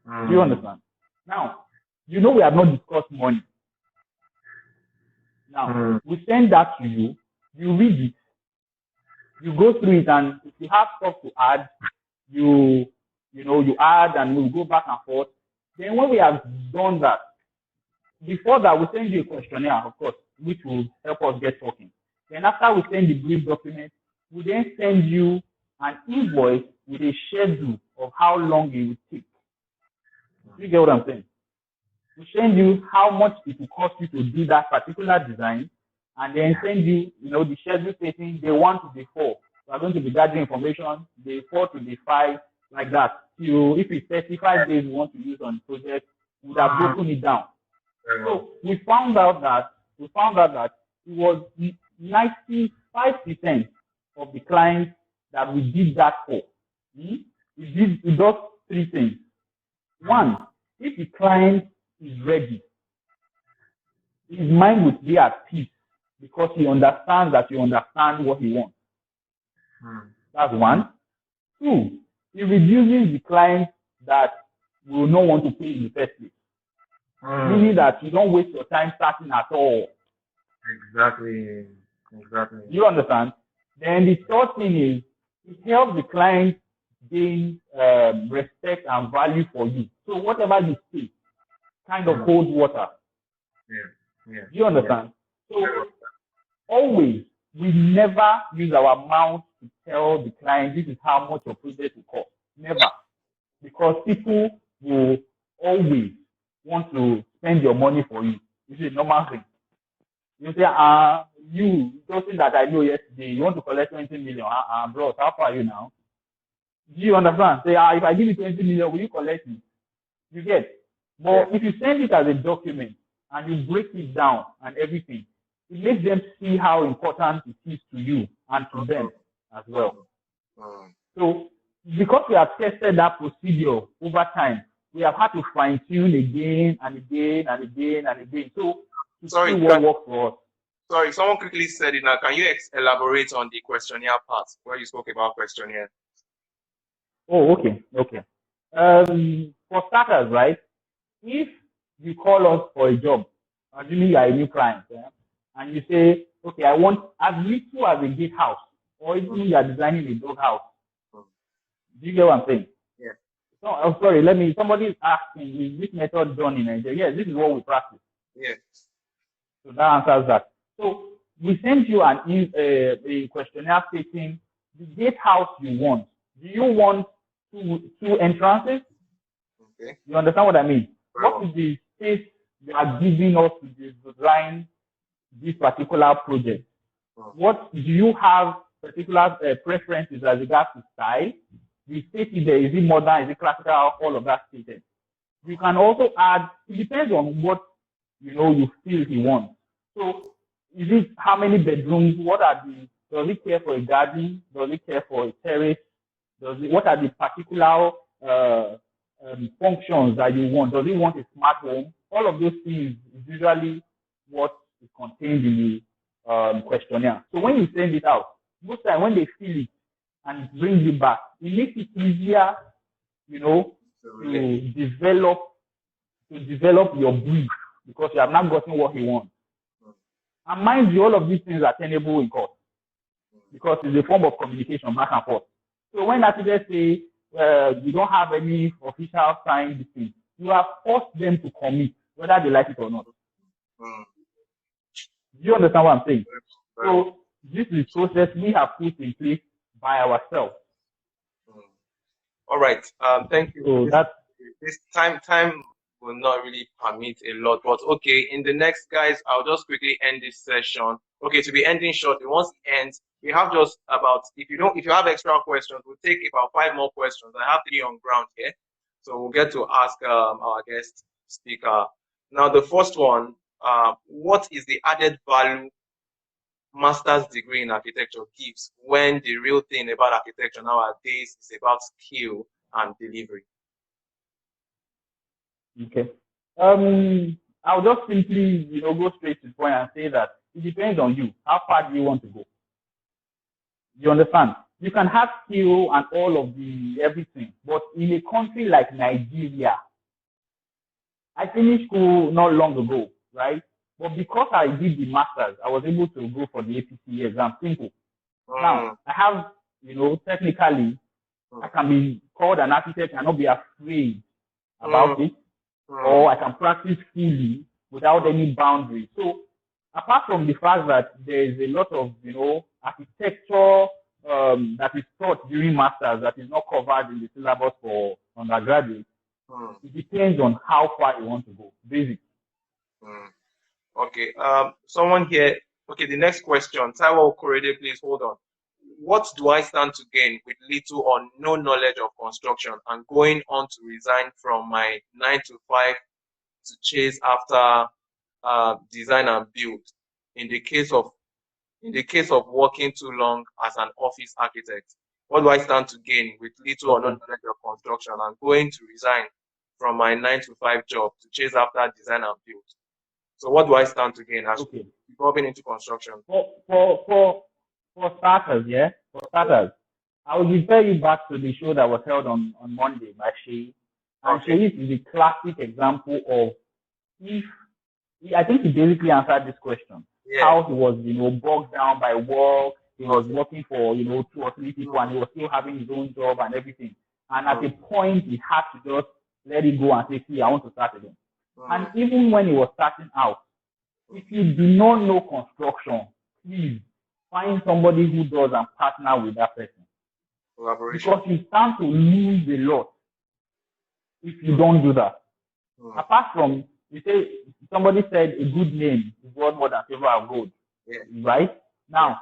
Do you understand? Now, we have not discussed money. Now, we send that to you, you read it, you go through it, and if you have stuff to add, you add, and we'll go back and forth. Then when we have done that, before that, we send you a questionnaire, of course, which will help us get talking. Then after we send the brief document, we then send you an invoice with a schedule of how long it will take. You get what I'm saying? We send you how much it will cost you to do that particular design, and then send you, the schedule stating day 1 to day 4. We are going to be gathering information, day 4 to day 5, like that. So if it's 35 days we want to use on the project, we would have broken it down. So we found out that it was 95% of the clients that we did that for. It does 3 things. 1, if the client is ready, his mind will be at peace because he understands that you understand what he wants. That's 1. 2, it reduces the clients that will not want to pay in the first place. Meaning that you don't waste your time starting at all. Exactly. You understand? Then the third thing is it helps the client gain respect and value for you. So whatever you say kind of holds water. Yeah. You understand? So always, we never use our mouth to tell the client this is how much your project will cost. Never. Because people will always want to spend your money for you. It's a normal thing. You say, you, something that I know yesterday, you want to collect 20 million. Bro, how far are you now? Do you understand? Say, if I give you 20 million, will you collect it? You get. But if you send it as a document and you break it down and everything, it makes them see how important it is to you and to them as well. So, because we have tested that procedure over time, we have had to fine tune again and again and again and again. So, to see what works for us. Sorry, someone quickly said it now. Can you elaborate on the questionnaire part where you spoke about questionnaire? Oh, okay. For starters, right? If you call us for a job, assuming you are a new client, and you say, okay, I want as little as a gatehouse, or even you are designing a dog house. Do you get what I'm saying? Yeah. So, somebody is asking, is this method done in Nigeria? Yes, this is what we practice. Yeah. So that answers that. So we send you a questionnaire stating the gatehouse you want. Do you want two entrances? Okay. You understand what I mean? What is the space you are giving us to design this particular project? What do you have particular preferences as regards to style? We state it there, is it modern, is it classical, all of that stated. You can also add, it depends on what you feel he wants. So is it how many bedrooms? Does he care for a garden? Does he care for a terrace? What are the particular functions that you want? Does he want a smart home? All of those things is usually what is contained in the questionnaire. So when you send it out, most time when they fill it and bring you back, it makes it easier, to develop your brief because you have not gotten what he wants. And mind you, all of these things are tenable in court because it's a form of communication back and forth. So when architects say you don't have any official signed thing, you have forced them to commit, whether they like it or not. Do you understand what I'm saying? So this is a process we have put in place by ourselves. All right. Thank you. So this time will not really permit a lot, but okay. In the next, guys, I'll just quickly end this session. Okay, to be ending shortly. Once it ends, we have just about if you have extra questions, we'll take about 5 more questions. I have 3 on ground here, so we'll get to ask our guest speaker. Now, the first one, what is the added value master's degree in architecture gives when the real thing about architecture nowadays is about skill and delivery? Okay. I'll just simply, go straight to the point and say that it depends on you. How far do you want to go? You understand? You can have skill and all of the everything, but in a country like Nigeria, I finished school not long ago, right? But because I did the master's, I was able to go for the APC exam. Simple. Now, I have, technically, I can be called an architect and not be afraid about it, or I can practice fully without any boundaries. So, apart from the fact that there is a lot of, architecture that is taught during masters that is not covered in the syllabus for undergraduates, it depends on how far you want to go. Basic. Okay. Someone here. Okay. The next question. Taiwo Korede, please hold on. What do I stand to gain with little or no knowledge of construction and going on to resign from my 9 to 5 to chase after design and build? In the case of working too long as an office architect, what do I stand to gain with little or no knowledge of construction and going to resign from my 9 to 5 job to chase after design and build? So what do I stand to gain as going into construction? For starters, I will refer you back to the show that was held on Monday by Shay. And Sharif is a classic example of if I think he basically answered this question. Yeah. How he was, bogged down by work. He was working for, 2 or 3 people, and he was still having his own job and everything. And at a point, he had to just let it go and say, see, I want to start again. And even when he was starting out, if you do not know construction, please find somebody who does and partner with that person. Collaboration. Because you stand to lose a lot if you don't do that. Apart from, you say, somebody said a good name is worth more than silver and gold. Yeah. Right? Now,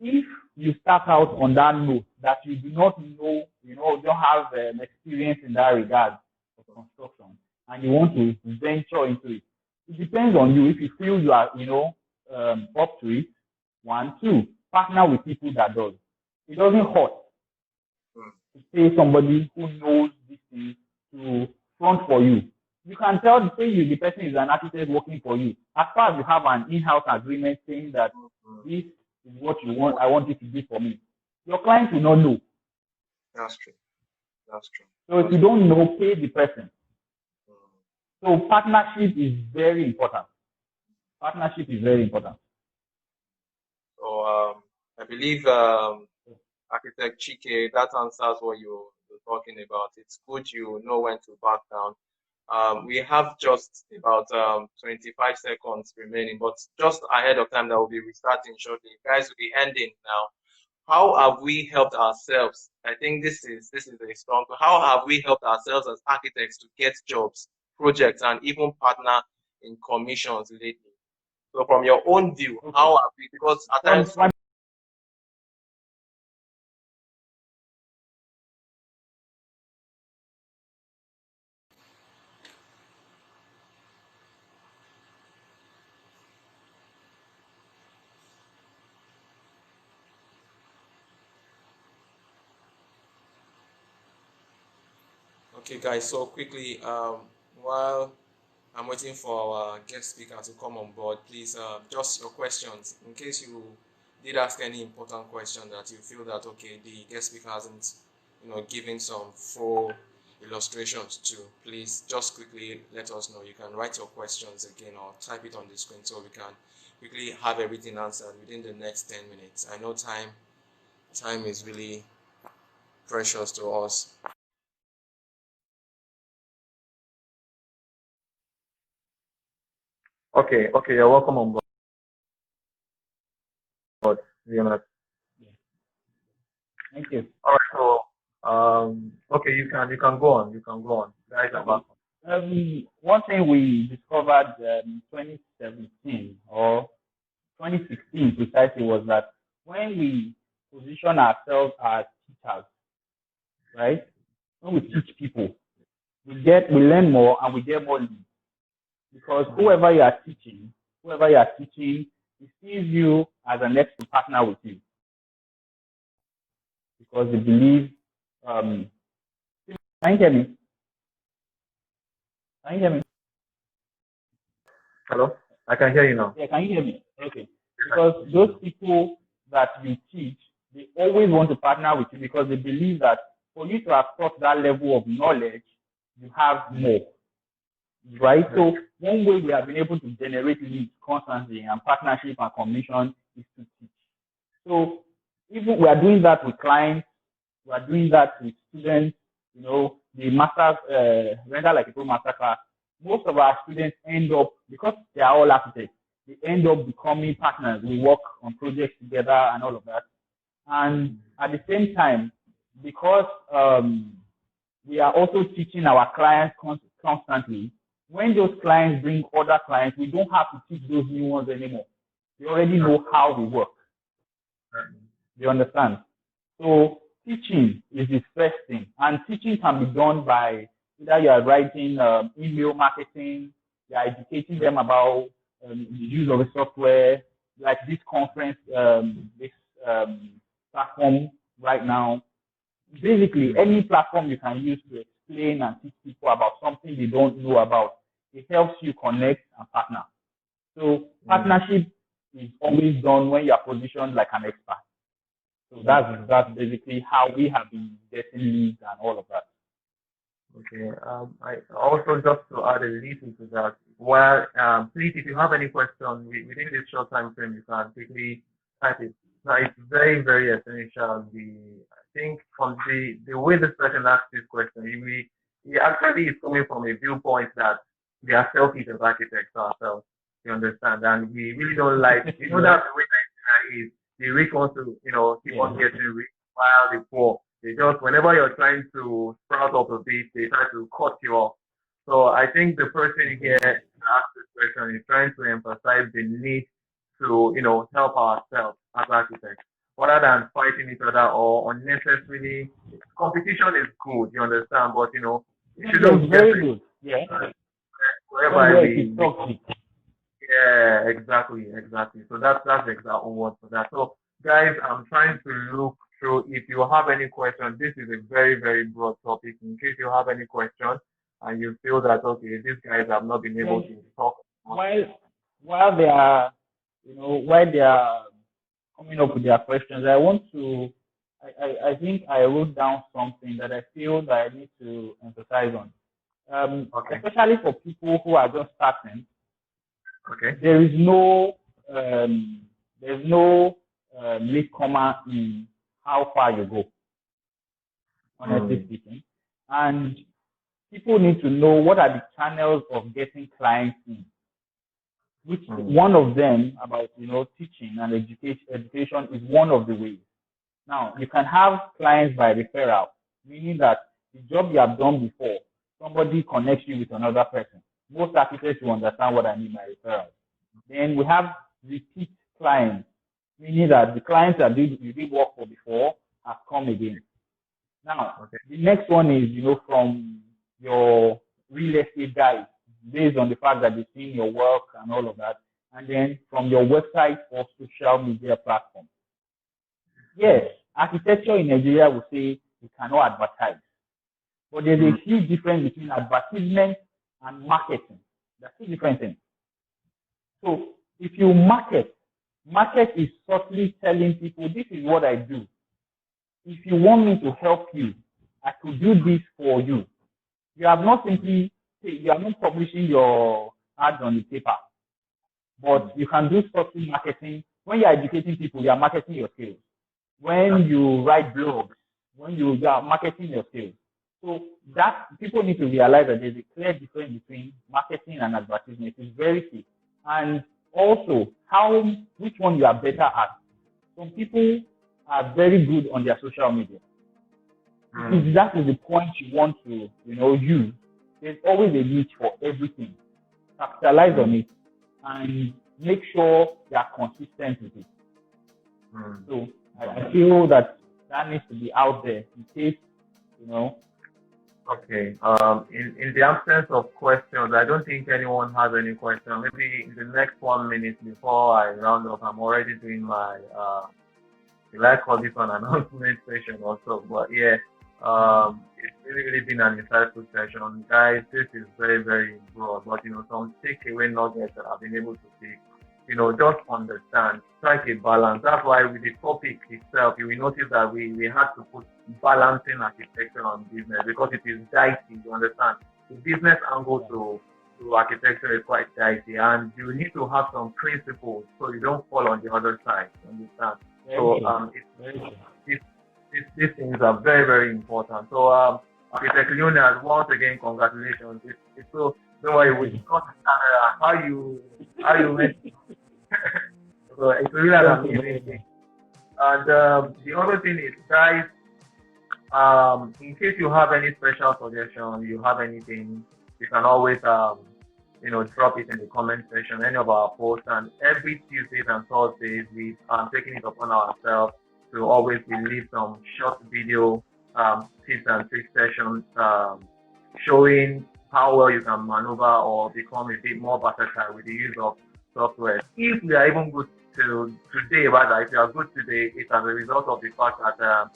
if you start out on that note that you do not know, don't have experience in that regard of construction, and you want to venture into it, it depends on you. If you feel you are, up to it, 1, 2, partner with people that does. It doesn't hurt to pay somebody who knows these things to front for you. You can tell the person is an architect working for you. As far as you have an in-house agreement saying that this is what you want, I want you to do for me, your client will not know. That's true. So if you don't know, pay the person. So partnership is very important. So I believe Architect Chike, that answers what you're talking about. It's good you know when to back down. We have just about 25 seconds remaining, but just ahead of time that will be restarting shortly. Guys, will be ending now. How have we helped ourselves? I think this is a strong. How have we helped ourselves as architects to get jobs, projects, and even partner in commissions lately? So, from your own view, how have we? Because at times. Okay, guys, so quickly, while I'm waiting for our guest speaker to come on board, please, just your questions. In case you did ask any important question that you feel that, okay, the guest speaker hasn't, given some full illustrations to, please just quickly let us know. You can write your questions again or type it on the screen so we can quickly have everything answered within the next 10 minutes. I know time is really precious to us. Okay, you're welcome on board. Thank you. All right, so okay, you can go on. Guys are welcome. One thing we discovered in 2017 or 2016 precisely was that when we position ourselves as teachers, right? When we teach people, we learn more and we get more leads. Because whoever you are teaching, he sees you as an expert partner with you. Because they believe, can you hear me? Hello? I can hear you now. Yeah, can you hear me? Okay. Because those people that you teach, they always want to partner with you because they believe that for you to have taught that level of knowledge, you have more. Right? So one way we have been able to generate leads constantly and partnership and commission is to teach. So even we are doing that with clients, we are doing that with students, the masters, render like a pro master class. Most of our students end up, because they are all architects, they end up becoming partners. We work on projects together and all of that. And at the same time, because we are also teaching our clients constantly, when those clients bring other clients, we don't have to teach those new ones anymore. We already know how we work. You understand? So teaching is the first thing. And teaching can be done by either you are writing email marketing, you are educating them about the use of a software, like this conference, this platform right now. Basically, any platform you can use to explain and teach people about something they don't know about. It helps you connect and partner. So partnership is always done when you are positioned like an expert. So that's basically how we have been getting leads and all of that. Okay. I also just to add a little to that. Well, please, if you have any question within this short time frame, you can quickly type it. Now, it's very, very essential. I think from the way this person asked this question, he actually is coming from a viewpoint that we are selfish as architects ourselves. You understand? And we really don't like, that's the way Nigeria is. They really want to, keep on getting rich while the poor. They just, whenever you're trying to sprout up a bit, they try to cut you off. So I think the person here asked this question is trying to emphasize the need to, help ourselves as architects rather than fighting each other or unnecessarily. Competition is good, you understand, but, it shouldn't get very good. Yeah. whereby yeah, exactly. So that's the exact word for that. So guys, I'm trying to look through. If you have any questions, this is a very, very broad topic. In case you have any questions and you feel that okay, these guys have not been able to talk. While they are, while they are coming up with their questions, I want to. I think I wrote down something that I feel that I need to emphasize on. Especially for people who are just starting. Okay. There is no latecomer in how far you go, honestly speaking. And people need to know what are the channels of getting clients in. Which one of them about teaching and education is one of the ways. Now you can have clients by referral, meaning that the job you have done before, somebody connects you with another person. Most architects will understand what I mean by referral. Then we have repeat clients, meaning that the clients that you did work for before have come again. Now, the next one is, from your real estate guys, based on the fact that they've seen your work and all of that, and then from your website or social media platform. Yes, architecture in Nigeria will say you cannot advertise. But there's a huge difference between advertisement and marketing. That's two different things. So if you market is subtly telling people, this is what I do. If you want me to help you, I could do this for you. You are not publishing your ads on the paper, but you can do subtle marketing. When you're educating people, you are marketing your skills. When you write blogs, when you are marketing your skills. So that people need to realize that there's a clear difference between marketing and advertisement. It's very key. And also which one you are better at. Some people are very good on their social media. If that is the point you want to, use, there's always a niche for everything. Capitalize on it and make sure you are consistent with it. So I feel that needs to be out there in case, Okay. In the absence of questions, I don't think anyone has any questions. Maybe in the next 1 minute before I round up, I'm already doing my I call this an announcement session also. But yeah, it's really been an insightful session, guys. This is very, very broad, but some takeaway nuggets that I've been able to take. Just understand, strike a balance. That's why with the topic itself, you will notice that we had to put balancing architecture on business because it is dicey, you understand? The business angle to architecture is quite dicey, and you need to have some principles so you don't fall on the other side, you understand? These things are very, very important. So, Architect Leonard, once again, congratulations. It's so, don't worry, we discussed how you went. So it's really an amazing thing. And the other thing is, guys, in case you have any special suggestion, you have anything, you can always drop it in the comment section, any of our posts. And every Tuesdays and Thursdays, we are taking it upon ourselves to always release some short video tips and tricks sessions showing how well you can maneuver or become a bit more versatile with the use of software. If we are even good today, rather, if you are good today, it's as a result of the fact that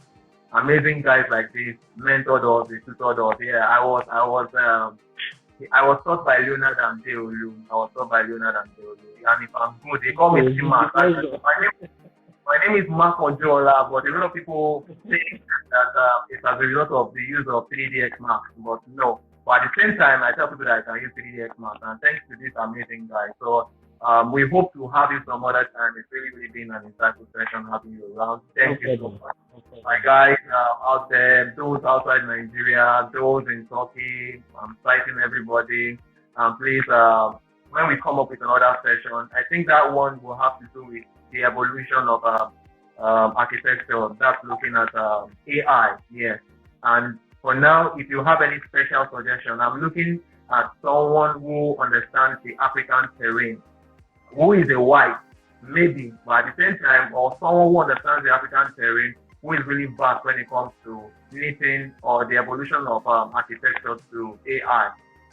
amazing guys like this mentored us, they tutored us. Yeah, I was taught by Leonard and Deolu. And if I'm good, they call me Timas. My name is Mark Ojola, but a lot of people think that it's as a result of the use of 3DX Max, but no. But at the same time, I tell people that I can use 3DX Max, and thanks to this amazing guy. So we hope to have you some other time. It's really, really been an insightful session having you around. Thank you so much. My guys out there, those outside Nigeria, those in Turkey, I'm citing everybody. Please, when we come up with another session, I think that one will have to do with the evolution of architecture. That's looking at AI, yes. And for now, if you have any special suggestion, I'm looking at someone who understands the African terrain, who is a white, maybe, but at the same time, or someone who understands the African terrain, who is really vast when it comes to knitting or the evolution of architecture to AI.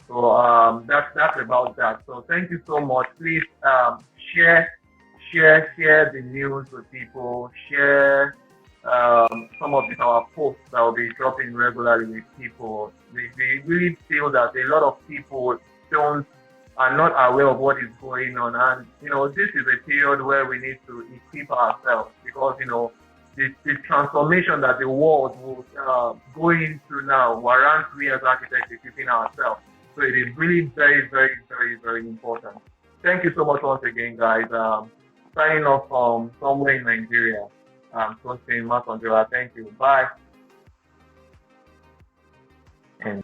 So that's about that. So thank you so much. Please share the news with people. Share some of our posts that will be dropping regularly with people. We really feel that a lot of people are not aware of what is going on, and this is a period where we need to equip ourselves, because the transformation that the world will go into now warrants we as architects equipping ourselves. So it is really very, very, very, very important. Thank you so much once again, guys. Signing off from somewhere in Nigeria. Trusting Mark Andrea. Thank you. Bye. And